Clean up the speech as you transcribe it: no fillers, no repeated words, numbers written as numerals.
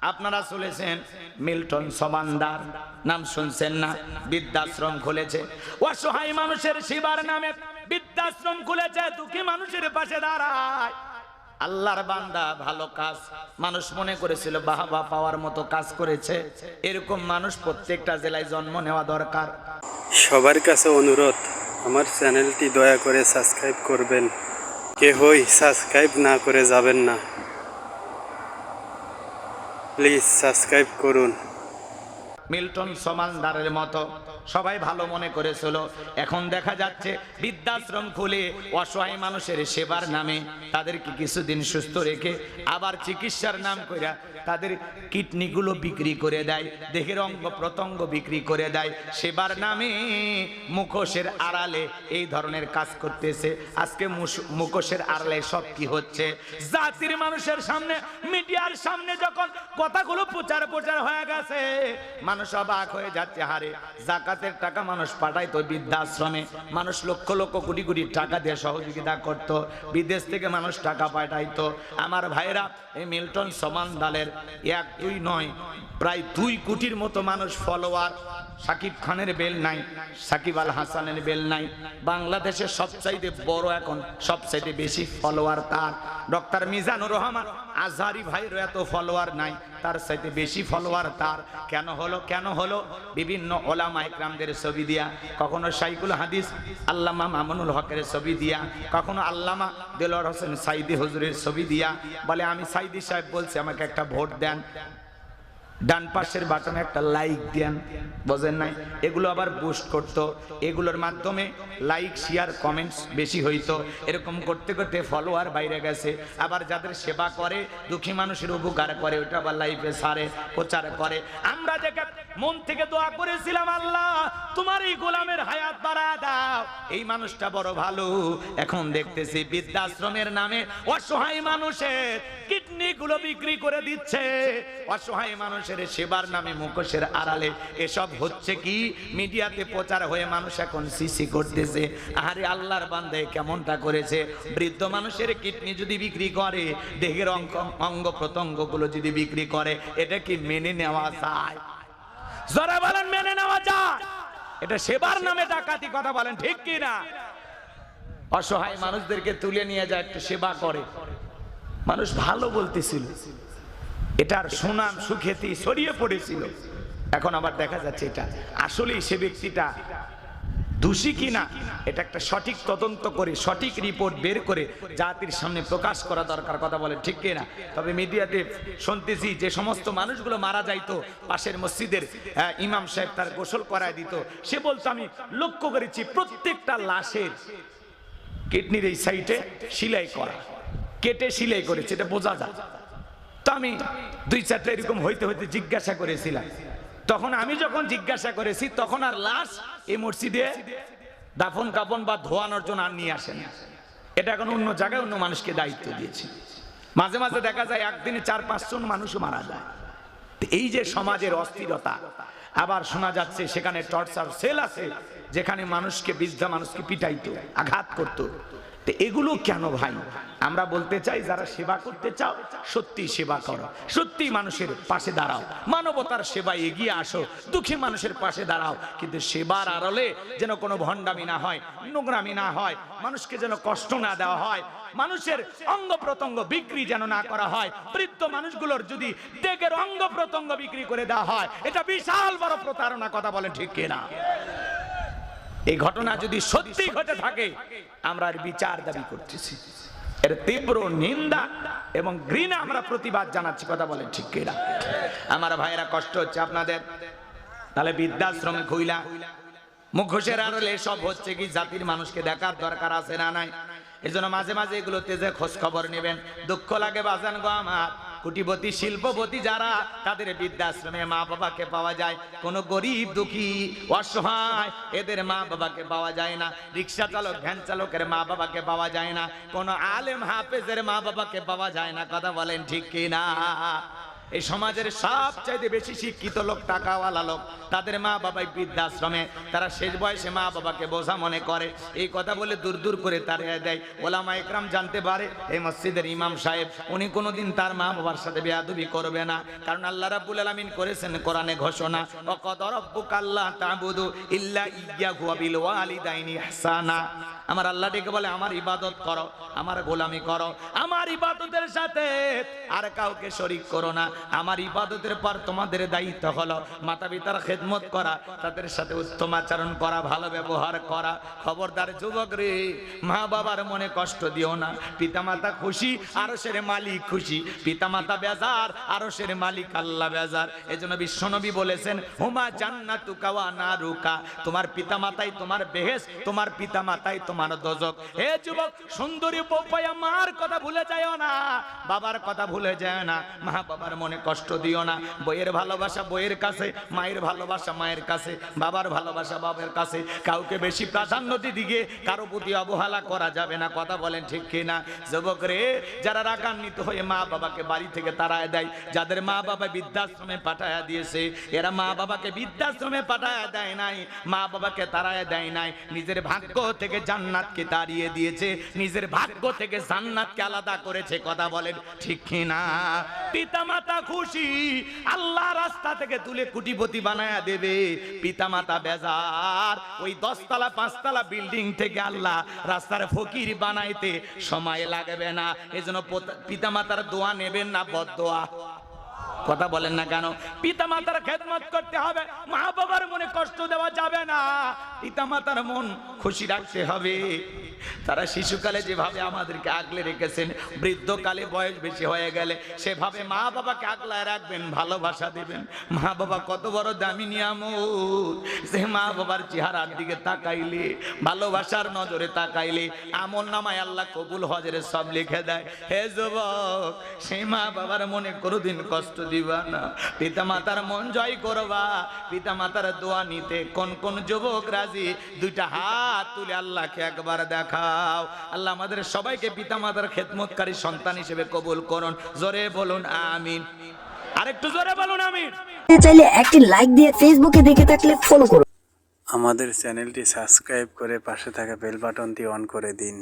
আপনারা শুনেছেন মিল্টন সমান্দার নাম শুনছেন না? বৃদ্ধাশ্রম খুলেছে, অসহায় মানুষের সেবার নামে বৃদ্ধাশ্রম খুলেছে, দুঃখী মানুষের পাশে দাঁড়ায়। আল্লাহর বান্দা, ভালো কাজ, মানুষ মনে করেছিল বাহবা পাওয়ার মতো কাজ করেছে। এরকম মানুষ প্রত্যেকটা জেলায় জন্ম নেওয়া দরকার। সবার কাছে অনুরোধ, আমার চ্যানেলটি দয়া করে সাবস্ক্রাইব করবেন। কেহই সাবস্ক্রাইব না করে যাবেন না, প্লিজ সাবস্ক্রাইব করুন। মিল্টন সমান্দারের মতো সবাই ভালো মনে করেছিল, এখন দেখা যাচ্ছে বৃদ্ধাশ্রম খুলে অসহায় মানুষের সেবার নামে তাদেরকে কিছুদিন সুস্থ রেখে আবার চিকিৎসার নাম কইরা তাদের কিডনিগুলো বিক্রি করে দেয়, দেহের অঙ্গ প্রত্যঙ্গ বিক্রি করে দেয়, সেবার নামে মুখোশের আড়ালে এই ধরনের কাজ করতেছে। আজকে মুখোশের আড়ালে সব কি হচ্ছে? জাতির মানুষের সামনে, মিডিয়ার সামনে যখন কথাগুলো প্রচার হয়ে গেছে, মানুষ অবাক হয়ে যাচ্ছে। হারে, জাকাতের টাকা মানুষ পাঠাইতো বৃদ্ধাশ্রমে, মানুষ লক্ষ লক্ষ কোটি কোটি টাকা দিয়ে সহযোগিতা করত, বিদেশ থেকে মানুষ টাকা পাঠাইতো। আমার ভাইরা, এই মিল্টন সমান্দালের 1-2 নয়, প্রায় 2 কোটির মতো মানুষ ফলোয়ার। সাকিব খানের বেল নাই, সাকিব আল হাসানের বেল নাই। বাংলাদেশের সবচাইতে বড়, এখন সবচাইতে বেশি ফলোয়ার তার। ডক্টর মিজানুর রহমান আজহারি ভাইয়ের এত ফলোয়ার নাই, তার চাইতে বেশি ফলোয়ার তার। কেন হলো? বিভিন্ন ওলামা ইকরামদের ছবি দিয়া, কখনো শাইখুল হাদিস আল্লামা মামুনুল হকের ছবি দিয়া, কখনো আল্লামা দেলোয়ার হোসেন সাইদি হুজুরের ছবি দিয়া বলে, আমি সাইদি সাহেব বলছি আমাকে একটা ভোট দেন, ডান পাশের বাটনে একটা লাইক দেন। বোঝেন নাই? এগুলো আবার বুস্ট করতো, এগুলোর মাধ্যমে লাইক শেয়ার কমেন্টস বেশি হইতো। এরকম করতে করতে ফলোয়ার বাইরে গেছে। আবার যাদের সেবা করে, দুঃখী মানুষের উপকার করে, ওটা আবার লাইফে সারে প্রচার করে। আমরা দেখে মন থেকে দোয়া করেছিলাম, আল্লাহ তোমার এই গোলামের হায়াত বাড়ায় দাও, এই মানুষটা বড় ভালো। এখন দেখতেছি বৃদ্ধাশ্রমের নামে অসহায় মানুষের কিডনি গুলো বিক্রি করে দিচ্ছে, অসহায় মানুষের সেবার নামে মুখোশের আড়ালে এসব হচ্ছে কি মিডিয়াতে প্রচার হয়ে মানুষ এখন সিসি করতেছে। আরে আল্লাহর বান্দা কেমনটা করেছে? বৃদ্ধ মানুষের কিডনি যদি বিক্রি করে, দেহের অঙ্গ প্রত্যঙ্গ গুলো যদি বিক্রি করে, এটা কি মেনে নেওয়া যায়? যারা বলেন মেনে নেওয়া যায়? এটা সেবার নামে ডাকাতি, কথা বলেন ঠিক কি না? অসহায় মানুষদেরকে তুলে নিয়ে যায়, একটু সেবা করে, মানুষ ভালো বলতেছিল, এটার সুনাম সুখ্যাতি ছড়িয়ে পড়েছিল। এখন আবার দেখা যাচ্ছে এটা আসলেই সে ব্যক্তিটা দোষী কিনা, এটা একটা সঠিক তদন্ত করে সঠিক রিপোর্ট বের করে জাতির সামনে প্রকাশ করা দরকার, কথা বলে ঠিক কিনা? তবে মিডিয়াতে শুনতেছি যে সমস্ত মানুষগুলো মারা যাইতো, পাশের মসজিদের ইমাম সাহেব তার গোসল করায় দিত, সে বলতো আমি লক্ষ্য করেছি প্রত্যেকটা লাশের কিডনির এই সাইডে সেলাই করা, কেটে সেলাই করেছে, এটা বোঝা যায়। তো আমি 2-4টা এরকম হইতে হইতে জিজ্ঞাসা করেছিলাম। তখন আমি যখন জিজ্ঞাসা করেছি, তখন আর লাশ এই মসজিদে দাফন কাফন বা ধোয়ানোর জন্য আর নিয়ে আসে না, এটা এখন অন্য জায়গায় অন্য মানুষকে দায়িত্ব দিয়েছে। মাঝে মাঝে দেখা যায় একদিনে 4-5 জন মানুষও মারা যায়। এই যে সমাজের অস্থিরতা, আবার শোনা যাচ্ছে সেখানে টর্চার সেল আছে, যেখানে মানুষকে, বৃদ্ধা মানুষকে পিটাইতো, আঘাত করতো। তো এগুলো কেন ভাই? আমরা বলতে চাই, যারা সেবা করতে চাও, সত্যি সেবা করো, সত্যি মানুষের পাশে দাঁড়াও, মানবতার সেবায় এগিয়ে আসো, দুঃখী মানুষের পাশে দাঁড়াও। কিন্তু সেবার আড়ালে যেন কোনো ভণ্ডামি না হয়, নোংরামি না হয়, মানুষকে যেন কষ্ট না দেওয়া হয়, মানুষের অঙ্গ প্রত্যঙ্গ বিক্রি যেন না করা হয়। বৃদ্ধ মানুষগুলোর যদি দেহের অঙ্গ প্রত্যঙ্গ বিক্রি করে দেওয়া হয়, এটা বিশাল বড় প্রতারণা, কথা বলেন ঠিক কিনা? এই ঘটনা যদি সত্যি ঘটে থাকে, আমরা এর বিচার দাবি করতেছি, এর তীব্র নিন্দা এবং ঘৃণা আমরা প্রতিবাদ জানাচ্ছি, কথা বলেন ঠিক কিনা? আমার ভাইয়েরা, কষ্ট হচ্ছে আপনাদের। তাহলে বৃদ্ধাশ্রমে খুইলা মুখোশের আড়ালে সব হচ্ছে কি? জাতির মানুষকে দেখার দরকার আছে না নাই? এজন্য মাঝে মাঝে এগুলোতে যে খোঁজ খবর নেবেন। দুঃখ লাগে বাজান গো আমার, কোটিপতি শিল্পপতি যারা, তাদের বৃদ্ধাশ্রমে মা বাবাকে পাওয়া যায়, কোন গরিব দুঃখী অসহায় এদের মা বাবাকে পাওয়া যায় না। রিক্সা চালক, ভ্যান চালকের মা বাবাকে পাওয়া যায় না, কোন আলেম হাফেজের মা বাবাকে পাওয়া যায় না, কথা বলেন ঠিক কিনা? এই সমাজের সবচাইতে বেশি শিক্ষিত লোক, টাকাওয়ালা লোক, তাদের মা বাবাই বৃদ্ধাশ্রমে, তারা শেষ বয়সে মা বাবাকে বোঝা মনে করে। এই কথা বলে দূর দূর করে তাড়িয়ে দেয়। ওলামা ইকরাম জানতে পারে এই মসজিদের ইমাম সাহেব উনি কোনোদিন তার মা বাবার সাথে বেয়াদবি করবে না, কারণ আল্লাহ রাব্বুল আলামিন করেছেন কোরআনে ঘোষণা, ওয়াকাদ রাব্বুকা আল্লা তা'বুদু ইল্লা ইয়্যাহু ওয়া বিল ওয়ালিদাইনি ইহসানা। আমার আল্লাহ ডেকে বলে আমার ইবাদত করো, আমার গোলামি করো, আমার ইবাদতের সাথে আর কাউকে শরীক করো না। আমার ইবাদতের পর তোমাদের দায়িত্ব হলো মাতা পিতার খেদমত করা, তাদের সাথে উত্তম আচরণ করা, ভালো ব্যবহার করা। খবরদার যুবক রে, মা বাবার মনে কষ্ট দিও না। পিতামাতা খুশি, আরশের মালিক খুশি। পিতামাতা বেজার, আরশের মালিক আল্লাহ বেজার। এজন্য বিশ্বনবী বলেছেন হুমা জান্নাতুকা ওয়া নারুকা, তোমার পিতামাতাই তোমার বেহেশত, তোমার পিতামাতাই তোমার দোজখ। হে যুবক সুন্দরী বউ পায়া মার কথা ভুলে যাও না, বাবার কথা ভুলে যায় না। মা বাবার মনে কষ্ট দিও না। বইয়ের ভালোবাসা বইয়ের কাছে, মায়ের ভালোবাসা মায়ের কাছে, বাবার ভালোবাসা বাবার কাছে। কাউকে বেশি প্রাধান্য দিকে কারো প্রতি অবহেলা করা যাবে না। কথা বলেন ঠিক কিনা? যুবক রে, যারা রাগান্বিত হয়ে মা বাবাকে বাড়ি থেকে তাড়ায় দেয়, যাদের মা বাবা বৃদ্ধাশ্রমে পাঠায়া দিয়েছে, এরা মা বাবাকে বৃদ্ধাশ্রমে পাঠায়া দেয় নাই, মা বাবাকে তাড়ায় দেয় নাই, নিজের ভাগ্য থেকে জান্নাতকে তাড়িয়ে দিয়েছে, নিজের ভাগ্য থেকে জান্নাতকে আলাদা করেছে। কথা বলেন ঠিক কিনা? পিতামাতা খুশি, আল্লাহ রাস্তা থেকে তুলে কোটিপতি বানায়া দেবে। পিতামাতা বেজার, ওই 10 তলা 5 তলা বিল্ডিং থেকে আল্লাহ রাস্তার ফকির বানাইতে সময় লাগবে না। এজন্য পিতামাতার দোয়া নেবেন না, বদদোয়া। কথা বলেন না কেন? পিতামাতার খেদমত করতে হবে, মা বাবার মনে কষ্ট দেওয়া যাবে না, পিতামাতার মন খুশি রাখতে হবে। তারা শিশুকালে যেভাবে আমাদেরকে আগলে রেখেছেন, বৃদ্ধকালে বয়স বেশি হয়ে গেলে সেভাবে মা বাবাকে আগলায় রাখবেন, ভালোবাসা দিবেন। মা বাবা কত বড় দামি নিয়ামত, সে মা বাবার চেহারার দিকে তাকাইলে, ভালোবাসার নজরে তাকাইলে আমল নামায় আল্লাহ কবুল হজরে সব লিখে দেয়। হে যুবক, সেই মা বাবার মনে কোনোদিন কষ্ট দিবা না, পিতা মাতার মন জয় করবা। পিতা মাতার দোয়া নিতে কোন কোন যুবক রাজি? দুইটা হাত তুলে আল্লাহকে একবার দেখাও। আল্লাহ আমাদের সবাইকে পিতা মাতার খেদমতকারী সন্তান হিসেবে কবুল করুন। জোরে বলুন আমিন। আরেকটু জোরে বলুন আমিন। চাইলে একটি লাইক দিয়ে ফেসবুকে দেখে থাকলে ফলো করুন। আমাদের চ্যানেলটি সাবস্ক্রাইব করে পাশে থাকা বেল বাটনটি অন করে দিন।